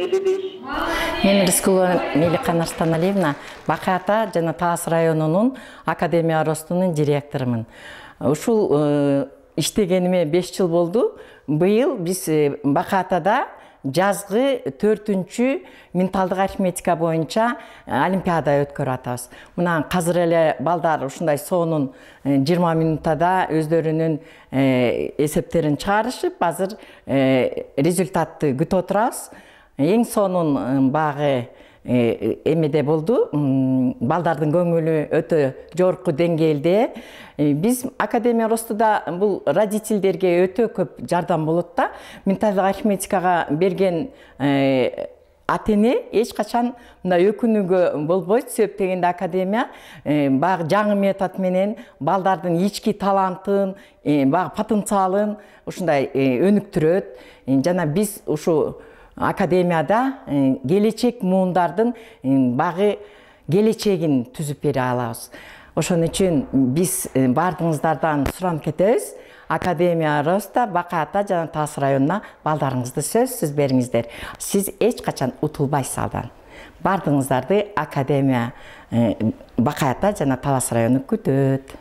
55. Мен Рыскулова Меликан Арстаналиевна, Бакай Ата жана Талас районунун Академия Ростунун директорумун. Ушул иштегениме 5 жыл болду. Быйыл биз Бакай Атада жазгы 4-чү менталдык арифметика боюнча олимпиада өткөрүп атабыз. Мына азыр эле балдар ушундай соонун 20 минутада өздөрүнүн эсептерин чыгарышып, азыр результатты күтүп отурабыз. Эң сонун багы эмеде болду. Балдардын көңүлү өтө жогорку деңгээлде. Биз Академия Ростуда бул родительдерге өтө көп жардам болот да. Менталдык арифметикага берген ата-эне эч качан мындай өкүнүүгө болбойт. Себеп дегенде Академия баягы жаңы метод менен балдардын ички талантын, баягы потенциалын ушундай өнүктүрөт. Жана биз ушу Академияда келечек муундардын багы келечегин түзүп бере алабыз. Ошон үчүн биз бардыгыңыздардан суранып кетебиз. Академия Роста, Бакай Ата жана Талас районуна балдарыңызды сөзсүз бериңиздер. Сиз эч качан утулбайсыз алдан. Бардыгыңыздарды Академия Бакай Ата жана Талас району күтөт.